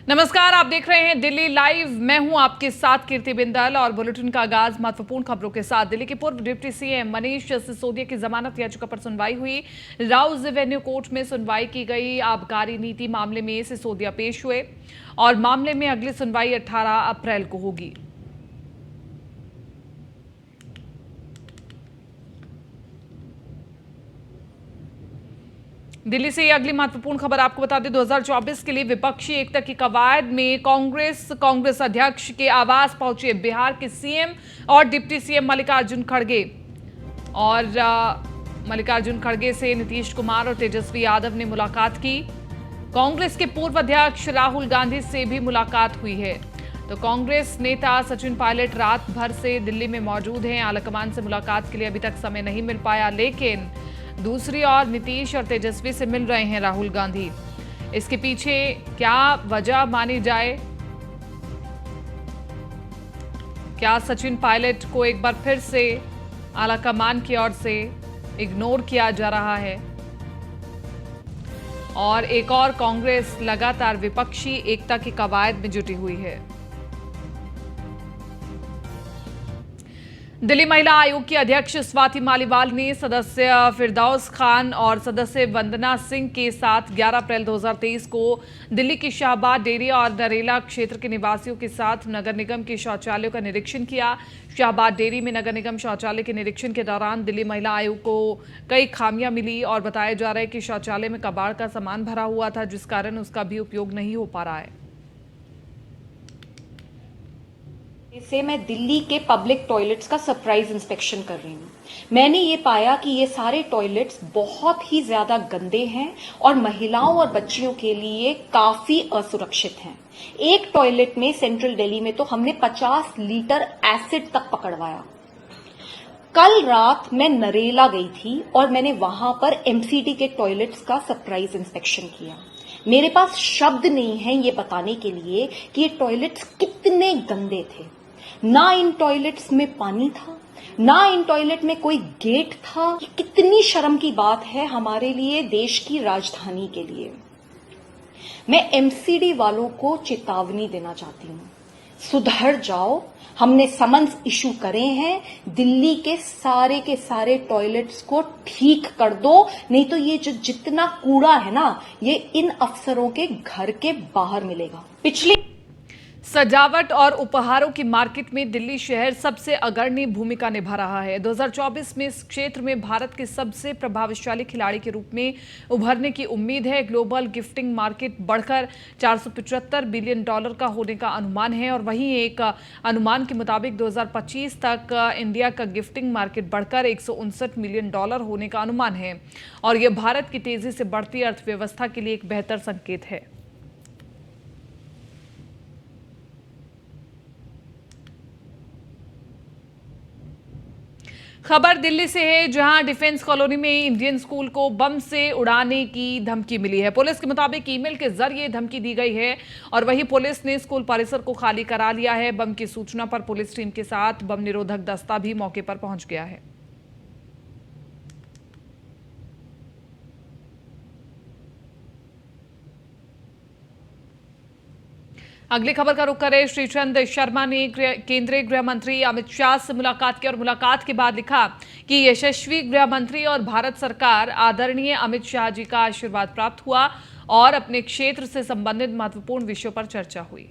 नमस्कार, आप देख रहे हैं दिल्ली लाइव। मैं हूं आपके साथ कीर्ति बिंदल और बुलेटिन का आगाज महत्वपूर्ण खबरों के साथ। दिल्ली के पूर्व डिप्टी सीएम मनीष सिसोदिया की जमानत याचिका पर सुनवाई हुई। राउज एवेन्यू कोर्ट में सुनवाई की गई। आबकारी नीति मामले में सिसोदिया पेश हुए और मामले में अगली सुनवाई 18 अप्रैल को होगी। दिल्ली से ये अगली महत्वपूर्ण खबर आपको बता दें। 2024 के लिए विपक्षी एकता की कवायद में कांग्रेस अध्यक्ष के आवास पहुंचे बिहार के सीएम और डिप्टी सीएम मल्लिकार्जुन खड़गे। और मल्लिकार्जुन खड़गे से नीतीश कुमार और तेजस्वी यादव ने मुलाकात की। कांग्रेस के पूर्व अध्यक्ष राहुल गांधी से भी मुलाकात हुई है। तो कांग्रेस नेता सचिन पायलट रात भर से दिल्ली में मौजूद हैं। आलाकमान से मुलाकात के लिए अभी तक समय नहीं मिल पाया, लेकिन दूसरी ओर नीतीश और तेजस्वी से मिल रहे हैं राहुल गांधी। इसके पीछे क्या वजह मानी जाए? क्या सचिन पायलट को एक बार फिर से आलाकमान की ओर से इग्नोर किया जा रहा है? और एक और कांग्रेस लगातार विपक्षी एकता की कवायद में जुटी हुई है। दिल्ली महिला आयोग की अध्यक्ष स्वाति मालीवाल ने सदस्य फिरदौस खान और सदस्य वंदना सिंह के साथ 11 अप्रैल 2023 को दिल्ली की शाहबाद डेरी और नरेला क्षेत्र के निवासियों के साथ नगर निगम के शौचालयों का निरीक्षण किया। शाहबाद डेरी में नगर निगम शौचालय के निरीक्षण के दौरान दिल्ली महिला आयोग को कई खामियां मिली और बताया जा रहा है कि शौचालय में कबाड़ का सामान भरा हुआ था, जिस कारण उसका भी उपयोग नहीं हो पा रहा है। से मैं दिल्ली के पब्लिक टॉयलेट्स का सरप्राइज इंस्पेक्शन कर रही हूँ। मैंने ये पाया कि ये सारे टॉयलेट्स बहुत ही ज्यादा गंदे हैं और महिलाओं और बच्चियों के लिए काफी असुरक्षित हैं। एक टॉयलेट में सेंट्रल दिल्ली में तो हमने 50 लीटर एसिड तक पकड़वाया। कल रात मैं नरेला गई थी और मैंने वहां पर एमसीडी के टॉयलेट्स का सरप्राइज इंस्पेक्शन किया। मेरे पास शब्द नहीं है ये बताने के लिए कि ये टॉयलेट्स कितने गंदे थे। ना इन टॉयलेट्स में पानी था, ना इन टॉयलेट में कोई गेट था। ये कितनी शर्म की बात है हमारे लिए, देश की राजधानी के लिए। मैं एमसीडी वालों को चेतावनी देना चाहती हूं, सुधर जाओ। हमने समन्स इशू करे हैं, दिल्ली के सारे टॉयलेट्स को ठीक कर दो, नहीं तो ये जो जितना कूड़ा है ना, ये इन अफसरों के घर के बाहर मिलेगा। पिछली सजावट और उपहारों की मार्केट में दिल्ली शहर सबसे अग्रणी भूमिका निभा रहा है। 2024 में इस क्षेत्र में भारत के सबसे प्रभावशाली खिलाड़ी के रूप में उभरने की उम्मीद है। ग्लोबल गिफ्टिंग मार्केट बढ़कर $475 बिलियन का होने का अनुमान है और वहीं एक अनुमान के मुताबिक 2025 तक इंडिया का गिफ्टिंग मार्केट बढ़कर $159 मिलियन होने का अनुमान है और यह भारत की तेजी से बढ़ती अर्थव्यवस्था के लिए एक बेहतर संकेत है। खबर दिल्ली से है, जहां डिफेंस कॉलोनी में इंडियन स्कूल को बम से उड़ाने की धमकी मिली है। पुलिस के मुताबिक ईमेल के जरिए धमकी दी गई है और वहीं पुलिस ने स्कूल परिसर को खाली करा लिया है। बम की सूचना पर पुलिस टीम के साथ बम निरोधक दस्ता भी मौके पर पहुंच गया है। अगली खबर का रुख करें। श्रीचंद शर्मा ने केंद्रीय गृह मंत्री अमित शाह से मुलाकात की और मुलाकात के बाद लिखा कि यशस्वी गृह मंत्री और भारत सरकार आदरणीय अमित शाह जी का आशीर्वाद प्राप्त हुआ और अपने क्षेत्र से संबंधित महत्वपूर्ण विषयों पर चर्चा हुई।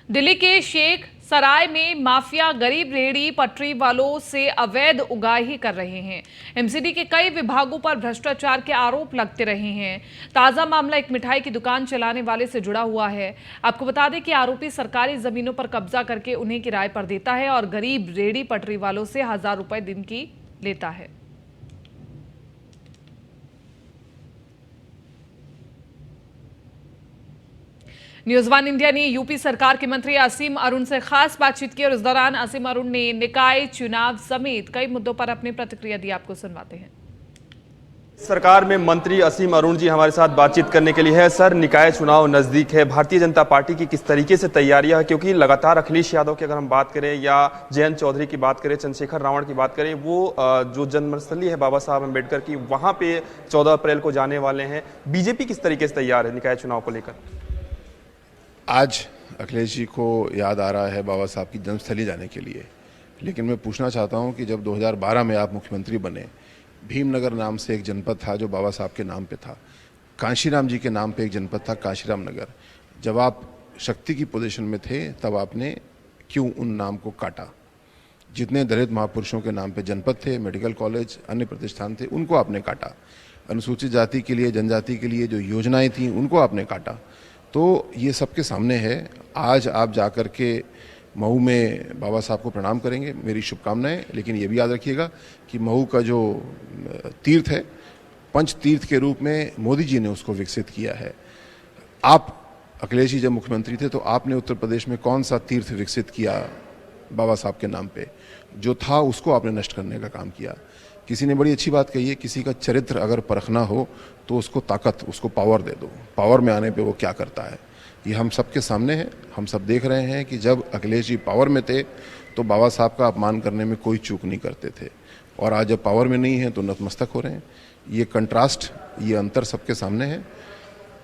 दिल्ली के शेख सराय में माफिया गरीब रेहड़ी पटरी वालों से अवैध उगाही कर रहे हैं। एमसीडी के कई विभागों पर भ्रष्टाचार के आरोप लगते रहे हैं। ताजा मामला एक मिठाई की दुकान चलाने वाले से जुड़ा हुआ है। आपको बता दें कि आरोपी सरकारी जमीनों पर कब्जा करके उन्हें किराए पर देता है और गरीब रेहड़ी पटरी वालों से 1000 रुपए दिन की लेता है। न्यूज वन इंडिया ने यूपी सरकार के मंत्री असीम अरुण से खास बातचीत की और इस दौरान असीम अरुण ने निकाय चुनाव समेत कई मुद्दों पर अपनी प्रतिक्रिया दी। आपको सुनवाते हैं। सरकार में मंत्री असीम अरुण जी हमारे साथ बातचीत करने के लिए है। सर, निकाय चुनाव नजदीक है, भारतीय जनता पार्टी की किस तरीके से तैयारियां है? क्योंकि लगातार अखिलेश यादव की अगर हम बात करें या जयंत चौधरी की बात करें, चंद्रशेखर रावण की बात करें, वो जो जन्मस्थली है बाबा साहब अम्बेडकर की, वहां पे 14 अप्रैल को जाने वाले हैं। बीजेपी किस तरीके से तैयार है निकाय चुनाव को लेकर? आज अखिलेश जी को याद आ रहा है बाबा साहब की जन्मस्थली जाने के लिए, लेकिन मैं पूछना चाहता हूं कि जब 2012 में आप मुख्यमंत्री बने, भीमनगर नाम से एक जनपद था जो बाबा साहब के नाम पे था, कांशीराम जी के नाम पे एक जनपद था कांशीराम नगर। जब आप शक्ति की पोजीशन में थे तब आपने क्यों उन नाम को काटा? जितने दलित महापुरुषों के नाम पे जनपद थे, मेडिकल कॉलेज, अन्य प्रतिष्ठान थे, उनको आपने काटा। अनुसूचित जाति के लिए, जनजाति के लिए जो योजनाएं थी उनको आपने काटा। तो ये सबके सामने है। आज आप जाकर के महू में बाबा साहब को प्रणाम करेंगे, मेरी शुभकामनाएं। लेकिन ये भी याद रखिएगा कि महू का जो तीर्थ है, पंच तीर्थ के रूप में मोदी जी ने उसको विकसित किया है। आप अखिलेश जी जब मुख्यमंत्री थे तो आपने उत्तर प्रदेश में कौन सा तीर्थ विकसित किया बाबा साहब के नाम पे? जो था उसको आपने नष्ट करने का काम किया। किसी ने बड़ी अच्छी बात कही है, किसी का चरित्र अगर परखना हो तो उसको ताकत, उसको पावर दे दो। पावर में आने पे वो क्या करता है ये हम सबके सामने है। हम सब देख रहे हैं कि जब अखिलेश जी पावर में थे तो बाबा साहब का अपमान करने में कोई चूक नहीं करते थे, और आज जब पावर में नहीं है तो नतमस्तक हो रहे हैं। ये कंट्रास्ट, ये अंतर सबके सामने है।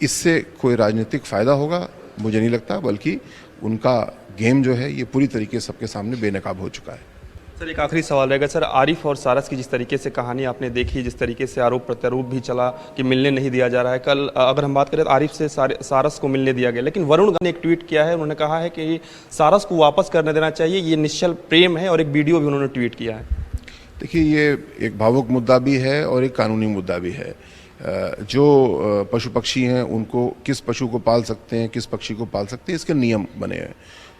इससे कोई राजनीतिक फ़ायदा होगा मुझे नहीं लगता, बल्कि उनका गेम जो है ये पूरी तरीके से सबके सामने बेनकाब हो चुका है। सर, एक आखिरी सवाल रहेगा। सर, आरिफ और सारस की जिस तरीके से कहानी आपने देखी, जिस तरीके से आरोप प्रत्यारोप भी चला कि मिलने नहीं दिया जा रहा है, कल अगर हम बात करें तो आरिफ से सारस को मिलने दिया गया, लेकिन वरुण गांधी ने एक ट्वीट किया है। उन्होंने कहा है कि सारस को वापस करने देना चाहिए, ये निश्चल प्रेम है, और एक वीडियो भी उन्होंने ट्वीट किया है। देखिए, ये एक भावुक मुद्दा भी है और एक कानूनी मुद्दा भी है। जो पशु पक्षी हैं उनको, किस पशु को पाल सकते हैं, किस पक्षी को पाल सकते हैं, इसके नियम बने हैं।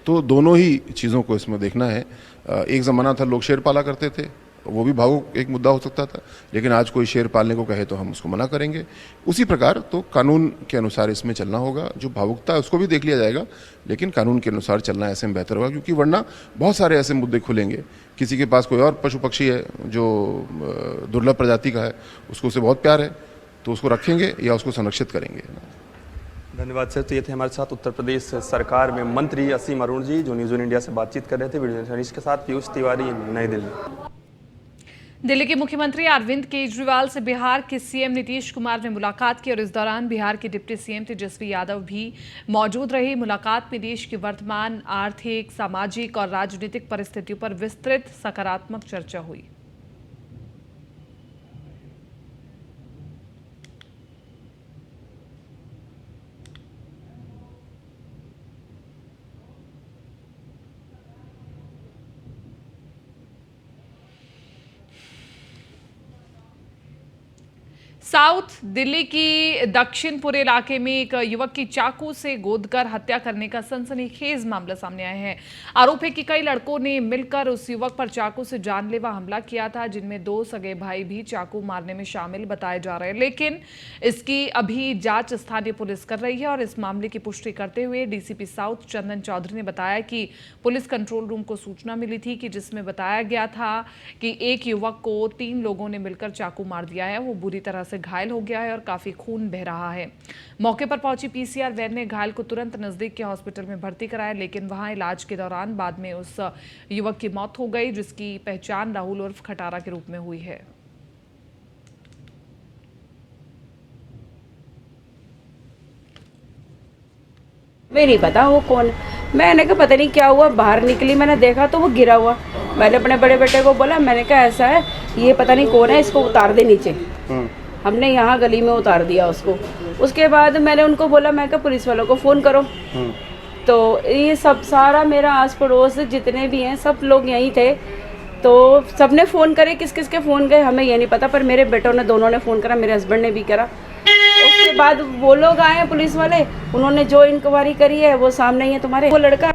तो दोनों ही चीज़ों को इसमें देखना है। एक ज़माना था लोग शेर पाला करते थे, वो भी भावुक एक मुद्दा हो सकता था, लेकिन आज कोई शेर पालने को कहे तो हम उसको मना करेंगे। उसी प्रकार तो कानून के अनुसार इसमें चलना होगा। जो भावुकता है उसको भी देख लिया जाएगा, लेकिन कानून के अनुसार चलना ऐसे में बेहतर होगा, क्योंकि वरना बहुत सारे ऐसे मुद्दे खुलेंगे। किसी के पास कोई और पशु पक्षी है जो दुर्लभ प्रजाति का है, उसको उससे बहुत प्यार है, तो उसको रखेंगे या उसको संरक्षित करेंगे। धन्यवाद सर। तो ये थे हमारे साथ उत्तर प्रदेश सरकार में मंत्री असीम अरुण जी, जो न्यूज़ ऑन इंडिया से बातचीत कर रहे थे। वीडियो जर्नलिस्ट के साथ पीयूष तिवारी, नई दिल्ली। दिल्ली के मुख्यमंत्री अरविंद केजरीवाल से बिहार के सीएम नीतीश कुमार ने मुलाकात की, और इस दौरान बिहार के डिप्टी सीएम तेजस्वी यादव भी मौजूद रहे। मुलाकात में देश की वर्तमान आर्थिक, सामाजिक और राजनीतिक परिस्थितियों पर विस्तृत सकारात्मक चर्चा हुई। साउथ दिल्ली की दक्षिणपुर इलाके में एक युवक की चाकू से गोदकर हत्या करने का सनसनीखेज मामला सामने आया है। आरोप है कि कई लड़कों ने मिलकर उस युवक पर चाकू से जानलेवा हमला किया था, जिनमें 2 सगे भाई भी चाकू मारने में शामिल बताए जा रहे हैं। लेकिन इसकी अभी जांच स्थानीय पुलिस कर रही है, और इस मामले की पुष्टि करते हुए डीसीपी साउथ चंदन चौधरी ने बताया कि पुलिस कंट्रोल रूम को सूचना मिली थी कि जिसमें बताया गया था कि एक युवक को 3 लोगों ने मिलकर चाकू मार दिया है। वो बुरी तरह से घायल हो गया है और काफी खून बह रहा है। मौके पर पहुंची पीसीआर वैन ने घायल को तुरंत नजदीक के हॉस्पिटल में भर्ती कराया, लेकिन वहां इलाज के दौरान बाद में उस युवक की मौत हो गई, जिसकी पहचान राहुल उर्फ खटारा के रूप में हुई है। मैं नहीं पता वो कौन। मैंने कहा पता नहीं क्या हुआ, बाहर निकली, मैंने देखा तो वो गिरा हुआ। मैंने अपने बड़े बेटे को बोला, मैंने कहा ऐसा है, ये पता नहीं कौन है, इसको उतार दे नीचे। हमने यहाँ गली में उतार दिया उसको। उसके बाद मैंने उनको बोला, मैं कहा पुलिस वालों को फ़ोन करो। तो ये सब सारा मेरा आस पड़ोस जितने भी हैं सब लोग यहीं थे, तो सबने फ़ोन करे। किस किस के फ़ोन गए हमें ये नहीं पता, पर मेरे बेटों ने दोनों ने फ़ोन करा, मेरे हस्बैंड ने भी करा। उसके बाद वो लोग आए पुलिस वाले, उन्होंने जो इंक्वायरी करी है वो सामने ही है तुम्हारे। वो लड़का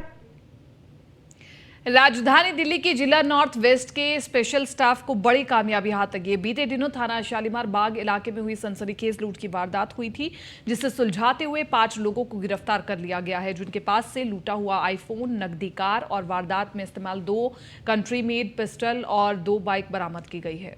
राजधानी दिल्ली की जिला नॉर्थ वेस्ट के स्पेशल स्टाफ को बड़ी कामयाबी हाथ लगी है। बीते दिनों थाना शालीमार बाग इलाके में हुई सनसनीखेज लूट की वारदात हुई थी, जिसे सुलझाते हुए 5 लोगों को गिरफ्तार कर लिया गया है, जिनके पास से लूटा हुआ आईफोन, नकदी कार और वारदात में इस्तेमाल 2 कंट्री मेड पिस्टल और 2 बाइक बरामद की गई है।